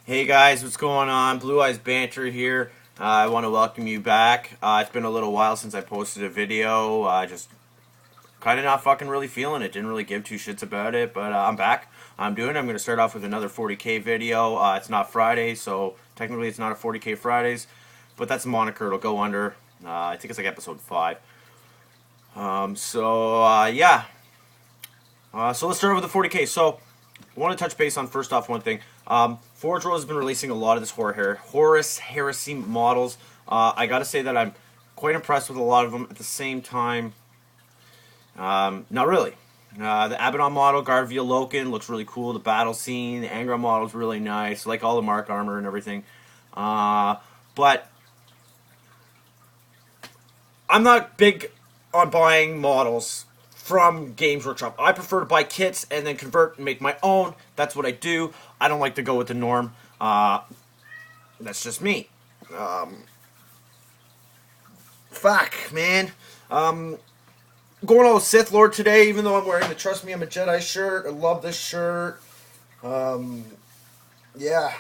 Hey guys, what's going on? Blue Eyes Banter here. I want to welcome you back. It's been a little while since I posted a video. Just kind of not fucking really feeling it. Didn't really give two shits about it, but I'm back. I'm going to start off with another 40k video. It's not Friday, so technically it's not a 40k Fridays, but that's a moniker. It'll go under. I think it's like episode 5. Yeah. So let's start with the 40k. So I want to touch base on first off one thing. Forge World has been releasing a lot of this Horus Heresy models. I gotta say that I'm quite impressed with a lot of them. At the same time, not really. The Abaddon model, Garvia Loken, looks really cool. The battle scene, the Angra model is really nice. I like all the Mark armor and everything. But I'm not big on buying models from Games Workshop. I prefer to buy kits and then convert and make my own. That's what I do. I don't like to go with the norm. That's just me. Fuck, man. Going all Sith Lord today, even though I'm wearing the Trust Me I'm a Jedi shirt. I love this shirt. Yeah.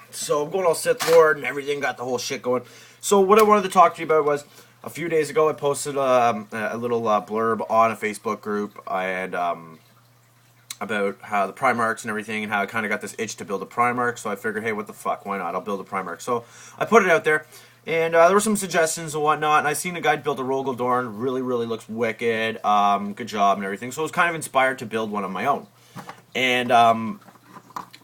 So I'm going all Sith Lord and everything. Got the whole shit going. So what I wanted to talk to you about was, a few days ago, I posted a little blurb on a Facebook group and about how the Primarchs and everything, and how I kind of got this itch to build a Primarch. So I figured, hey, what the fuck, why not? I'll build a Primarch. So I put it out there, and there were some suggestions and whatnot. And I seen a guy build a Rogel Dorn, really looks wicked, good job and everything. So I was kind of inspired to build one of my own, and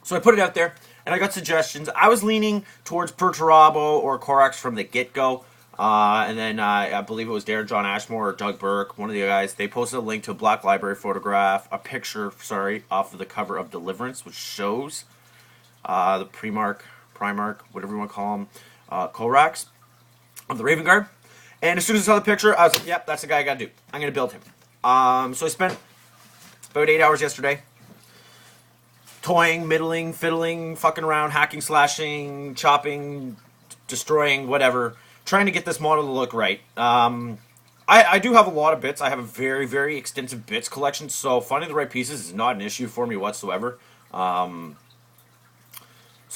so I put it out there, and I got suggestions. I was leaning towards Perturabo or Corax from the get-go. And then I believe it was Darren John Ashmore or Doug Burke, one of the guys. They posted a link to a Black Library photograph, a picture, off of the cover of Deliverance, which shows the Primarch, whatever you want to call him, Corax of the Raven Guard. And as soon as I saw the picture, I was like, yep, that's the guy I gotta do. I'm gonna build him. So I spent about 8 hours yesterday toying, middling, fiddling, fucking around, hacking, slashing, chopping, destroying, whatever, trying to get this model to look right. I do have a lot of bits. I have a very extensive bits collection, so finding the right pieces is not an issue for me whatsoever. So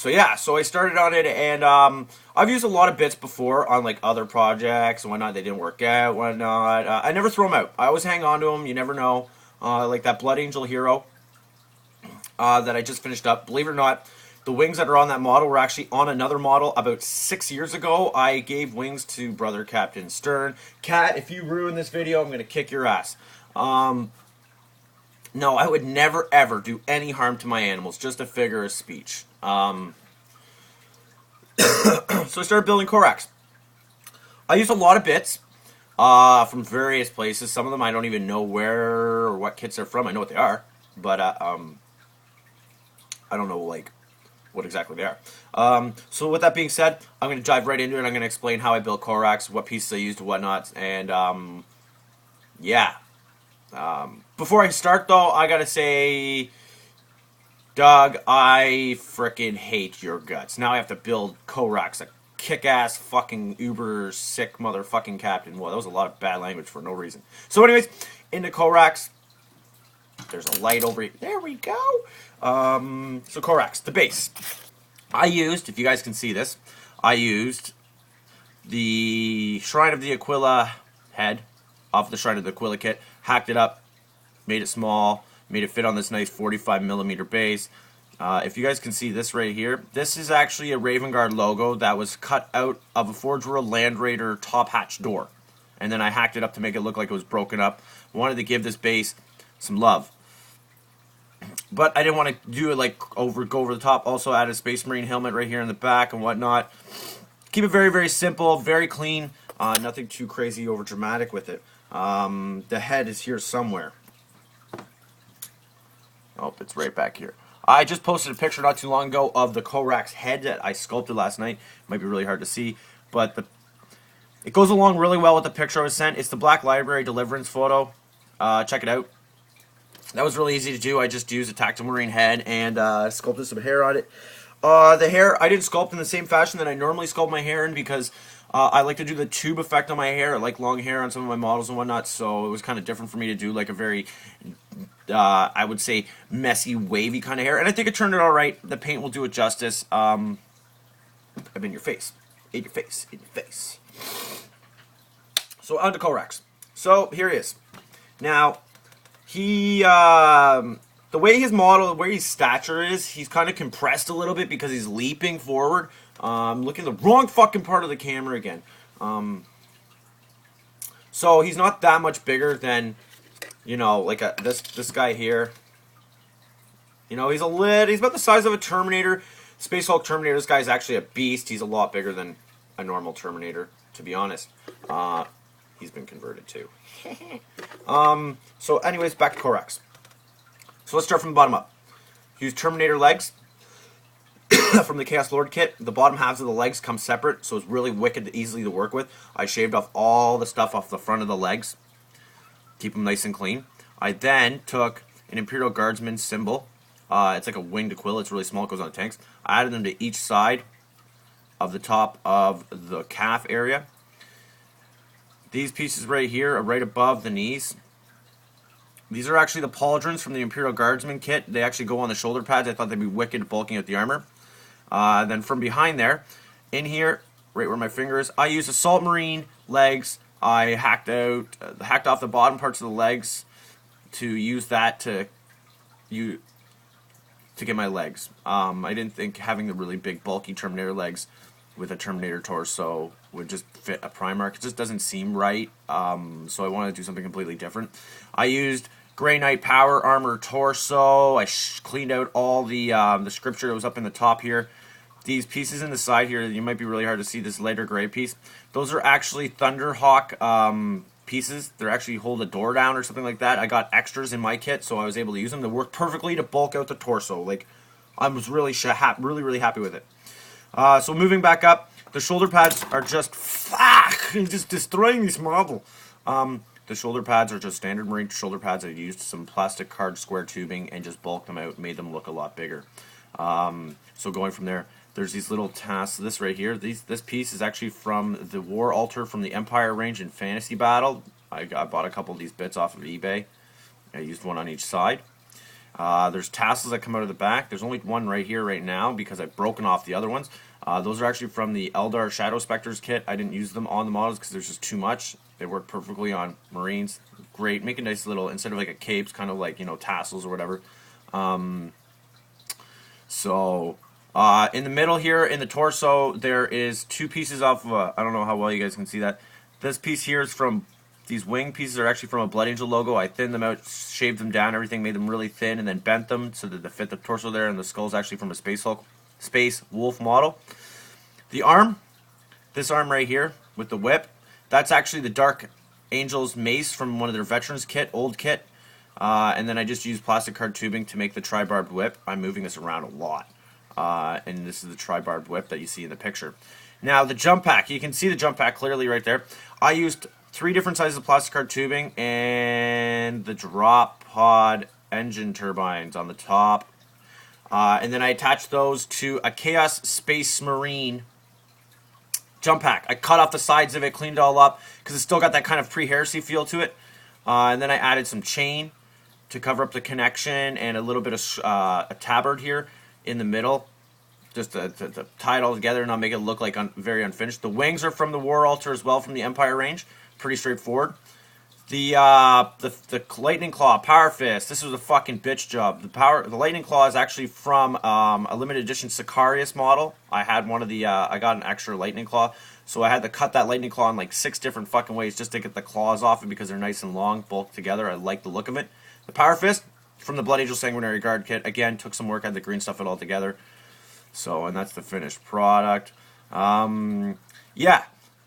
yeah, so I started on it, and I've used a lot of bits before on like other projects and whatnot. They didn't work out, whatnot. I never throw them out. I always hang on to them. You never know. Like that Blood Angel hero that I just finished up. Believe it or not, the wings that are on that model were actually on another model about 6 years ago. I gave wings to Brother Captain Stern. Cat, if you ruin this video, I'm going to kick your ass. No, I would never, ever do any harm to my animals. Just a figure of speech. So I started building Corax. I used a lot of bits from various places. Some of them I don't even know where or what kits they're from. I know what they are, but I don't know, like, what exactly they are. So with that being said, I'm going to dive right into it. I'm going to explain how I built Corax, what pieces I used, whatnot, and yeah. Before I start, though, I got to say, Doug, I frickin' hate your guts. Now I have to build Corax, a kick-ass fucking uber sick motherfucking captain. Well, that was a lot of bad language for no reason. So anyways, into Corax. There's a light over here. There we go. So Corax, the base. I used, if you guys can see this, I used the Shrine of the Aquila head off the Shrine of the Aquila kit, hacked it up, made it small, made it fit on this nice 45mm base. If you guys can see this right here, this is actually a Raven Guard logo that was cut out of a Forge World Land Raider top hatch door. And then I hacked it up to make it look like it was broken up. Wanted to give this base some love. But I didn't want to do it like go over the top. Also added a Space Marine helmet right here in the back and whatnot. Keep it very simple, very clean. Nothing too crazy over dramatic with it. The head is here somewhere. Oh, it's right back here. I just posted a picture not too long ago of the Corax head that I sculpted last night. Might be really hard to see, but it goes along really well with the picture I was sent. It's the Black Library Deliverance photo. Check it out. That was really easy to do. I just used a Tactile Marine head and sculpted some hair on it. The hair, I didn't sculpt in the same fashion that I normally sculpt my hair in because I like to do the tube effect on my hair. I like long hair on some of my models and whatnot, so it was kind of different for me to do like a very I would say, messy, wavy kind of hair. And I think it turned out all right. The paint will do it justice. I'm in your face. In your face. In your face. So, on to Corax. So, here he is. Now, he... the way his model, the way his stature is, he's kind of compressed a little bit because he's leaping forward. Looking at the wrong fucking part of the camera again. So he's not that much bigger than, you know, like this guy here. You know, he's about the size of a Terminator, Space Hulk Terminator. This guy's actually a beast. He's a lot bigger than a normal Terminator, to be honest. He's been converted too. So anyways, back to Corax. So let's start from the bottom up. Use Terminator legs from the Chaos Lord kit. The bottom halves of the legs come separate, so it's really wicked easily to work with. I shaved off all the stuff off the front of the legs. Keep them nice and clean. I then took an Imperial Guardsman symbol. It's like a winged quill. It's really small. It goes on the tanks. I added them to each side of the top of the calf area. These pieces right here are right above the knees. These are actually the pauldrons from the Imperial Guardsman kit. They actually go on the shoulder pads. I thought they'd be wicked bulking out the armor. Then from behind there, in here, right where my finger is, I used Assault Marine legs. I hacked off the bottom parts of the legs to use that to get my legs. I didn't think having the really big bulky Terminator legs with a Terminator torso would just fit a Primarch. It just doesn't seem right. So I wanted to do something completely different. I used Grey Knight Power Armor torso. I cleaned out all the scripture that was up in the top here. These pieces in the side here, you might be really hard to see this lighter gray piece. Those are actually Thunderhawk pieces. They actually hold a door down or something like that. I got extras in my kit, so I was able to use them. They work perfectly to bulk out the torso. Like, I was really happy with it. So moving back up, the shoulder pads are just just destroying this model. The shoulder pads are just standard Marine shoulder pads. I used some plastic card square tubing and just bulked them out, made them look a lot bigger. So going from there, there's these little tasks. This right here, this piece is actually from the War Altar from the Empire range in Fantasy Battle. I bought a couple of these bits off of eBay. I used one on each side. There's tassels that come out of the back. There's only one right here right now because I've broken off the other ones. Those are actually from the Eldar Shadow Spectres kit. I didn't use them on the models because there's just too much. They work perfectly on Marines. Great. Make a nice little, instead of like a capes, kind of like, you know, tassels or whatever. In the middle here, in the torso, there is two pieces off of I don't know how well you guys can see that. This piece here is from, these wing pieces are actually from a Blood Angel logo. I thinned them out, shaved them down, everything, made them really thin, and then bent them so that they fit the torso there, and the skull's actually from a Space Wolf model. The arm, this arm right here, with the whip, that's actually the Dark Angel's mace from one of their Veterans kit, old kit. And then I just used plastic card tubing to make the tri-barbed whip. I'm moving this around a lot. And this is the tri-barbed whip that you see in the picture. Now, the jump pack. You can see the jump pack clearly right there. I used 3 different sizes of plastic card tubing and the drop pod engine turbines on the top. And then I attached those to a Chaos Space Marine jump pack. I cut off the sides of it, cleaned it all up, because it's still got that kind of pre-heresy feel to it. And then I added some chain to cover up the connection and a little bit of a tabard here in the middle, just to tie it all together and not make it look like very unfinished. The wings are from the War Altar as well, from the Empire range. Pretty straightforward. The Lightning Claw, Power Fist. This was a fucking bitch job. The Lightning Claw is actually from a limited edition Sicarius model. I had one of the I got an extra Lightning Claw, so I had to cut that Lightning Claw in like 6 different fucking ways just to get the claws off it because they're nice and long, bulked together. I like the look of it. The Power Fist from the Blood Angel Sanguinary Guard kit. Again, took some work, had the green stuff it all together. So, and that's the finished product. Yeah.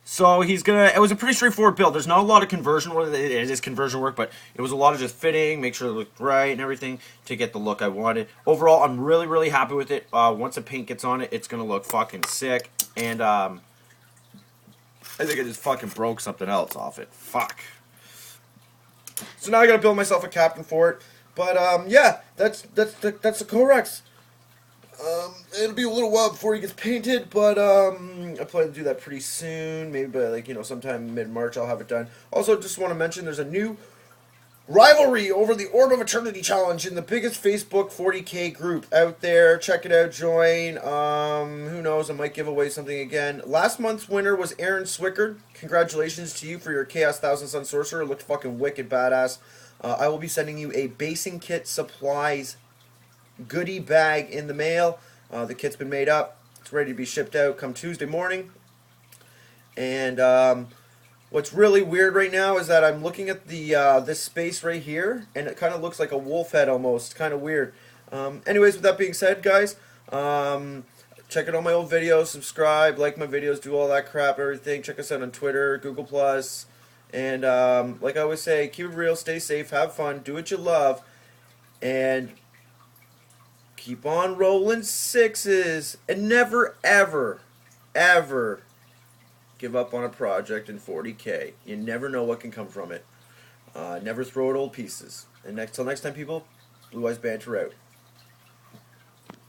So it was a pretty straightforward build. There's not a lot of conversion work. It is conversion work, but it was a lot of just fitting, make sure it looked right and everything to get the look I wanted. Overall, I'm really, really happy with it. Once the paint gets on it, it's going to look fucking sick. And I think I just fucking broke something else off it. Fuck. So now I got to build myself a captain for it. But yeah, that's the Corax. It'll be a little while before he gets painted, but I plan to do that pretty soon. Maybe by sometime mid-March I'll have it done. Also, just want to mention there's a new rivalry over the Order of Eternity Challenge in the biggest Facebook 40K group out there. Check it out, join. Who knows, I might give away something again. Last month's winner was Aaron Swickard. Congratulations to you for your Chaos Thousand Sun Sorcerer. It looked fucking wicked badass. I will be sending you a basing kit supplies goodie bag in the mail. The kit's been made up. It's ready to be shipped out come Tuesday morning. And what's really weird right now is that I'm looking at the this space right here, and it kind of looks like a wolf head almost. Kind of weird. Anyways, with that being said, guys, check out all my old videos, subscribe, like my videos, do all that crap, everything. Check us out on Twitter, Google+. And like I always say, keep it real, stay safe, have fun, do what you love, and keep on rolling sixes. And never, ever, ever give up on a project in 40K. You never know what can come from it. Never throw it old pieces. And till next time, people, Blue Eyes Banter out.